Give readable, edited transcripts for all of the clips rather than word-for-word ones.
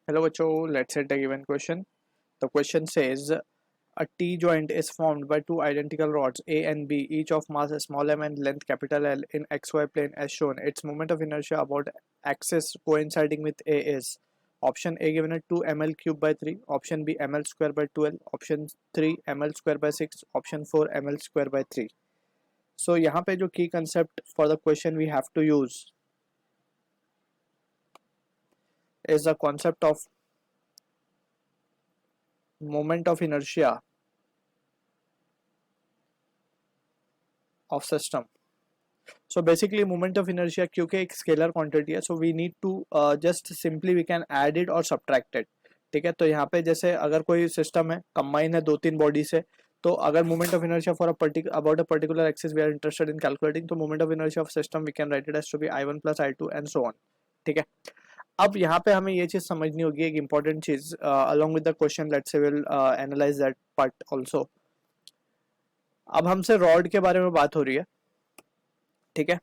Hello, Bacho. Let's set a given question. The question says a T joint is formed by two identical rods A and B, each of mass small m and length capital L in xy plane as shown. Its moment of inertia about axis coinciding with A is option A given at 2 ml cube by 3, option B ml square by 12, option 3 ml square by 6, option 4 ml square by 3. So यहाँ पे जो key concept for the question we have to use is the concept of moment of inertia of system. So basically moment of inertia क्योंकि एक scalar quantity है, so we need to just simply we can add it or subtract it. ठीक है, तो यहाँ पे जैसे अगर कोई सिस्टम है, कंबाइन है दो तीन बॉडी से, तो अगर moment of inertia for about a particular axis we are interested in calculating, तो moment of inertia of system we can write it as to be I1 plus I2 and so on. ठीक है, अब यहाँ पे हमें ये चीज समझनी होगी, एक इंपॉर्टेंट चीज, along with the question let's say will analyse that part also. अब हमसे रॉड के बारे में बात हो रही है. ठीक है,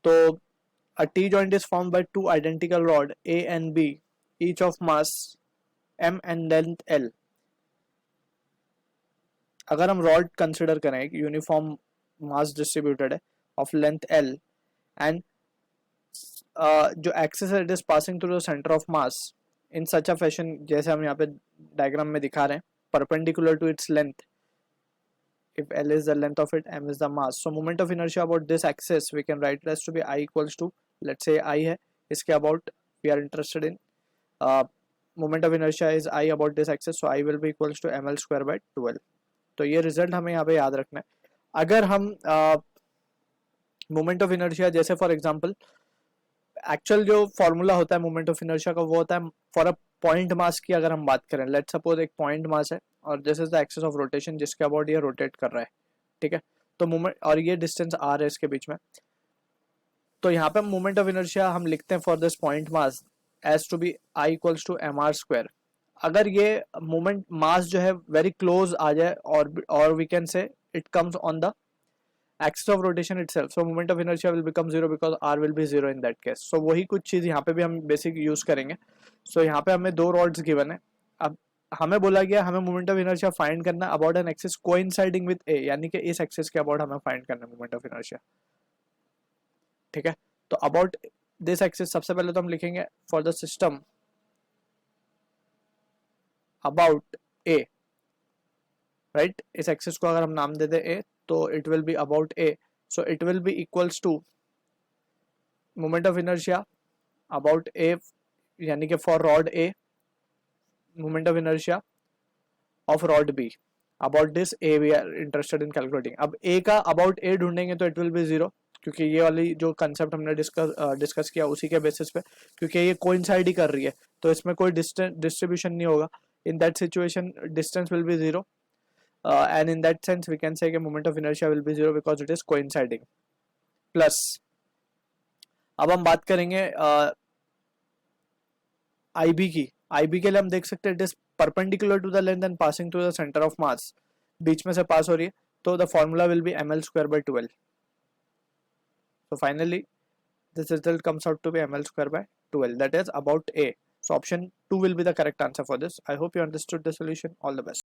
तो a T joint is formed by two identical rod A and B, each of mass m and length L. अगर हम रॉड कंसिडर करें, एक यूनिफॉर्म मास डिस्ट्रीब्यूटेड है ऑफ लेंथ L एंड जो एक्सिस है it is passing through the centre of mass in such a fashion, जैसे हम यहाँ पे डायग्राम में दिखा रहे हैं, perpendicular to its length. If L is the length of it, m is the mass. So moment of inertia about this axis we can write it as to be I equals to, let's say I है, इसके about we are interested in moment of inertia is I about this axis, so I will be equals to ml square by 12. तो ये result हमें यहाँ पे याद रखना है. अगर हम मोमेंट ऑफ इनर्शिया, जैसे फॉर एग्जांपल एक्चुअल जो फॉर्मूला होता है मोमेंट ऑफ इनर्शिया का, वो होता है फॉर अ पॉइंट मास की. अगर हम बात करें, लेट्स सपोज एक पॉइंट मास है और this is the axis of rotation जिसके अबाउट ये रोटेट कर रहा है. ठीक है, तो मोमेंट और ये डिस्टेंस r है इसके बीच में, तो यहाँ पे मोमेंट ऑफ इनर्शिया हम लिखते हैं for this point mass as to be I equals to mr square. अगर ये मोमेंट मास जो है वेरी क्लोज आ जाए और we can say it comes on the axis of rotation itself, so moment of inertia will become zero because r will be zero in that case. So वही कुछ चीज यहाँ पे भी हम बेसिक यूज करेंगे. So यहाँ पे हमें दो रॉड्स गिवन है. अब हमें बोला गया हमें मोमेंट ऑफ इनर्शिया फाइंड करना about an axis coinciding with A, यानी कि इस एक्सिस के अबाउट हमें फाइंड करना है मोमेंट ऑफ इनर्शिया. ठीक है, तो अबाउट दिस एक्सिस सबसे पहले तो हम लिखेंगे for the system about A. Right, इस एक्सिस को अगर हम नाम दे दे ए, तो it will be about A, so it will be equals to moment of inertia about A, यानी कि for rod A moment of inertia of rod B about this A we are interested in calculating. अब A का about ए ढूंढेंगे तो it will B zero, क्योंकि ये वाली जो कंसेप्ट हमने डिस्कस किया उसी के बेसिस पे, क्योंकि ये कोइंसाइड ही कर रही है तो इसमें कोई डिस्ट्रीब्यूशन नहीं होगा. In that situation distance will be zero, and in that sense we can say कि moment of inertia will be zero because it is coinciding. Plus अब हम बात करेंगे IB की. IB के लिए हम देख सकते हैं it is perpendicular to the length and passing through the center of mass, बीच में से पास हो रही है, तो the formula will be ml square by 12. So finally this result comes out to be ml square by 12, that is about A. So option 2 will be the correct answer for this. I hope you understood the solution. All the best.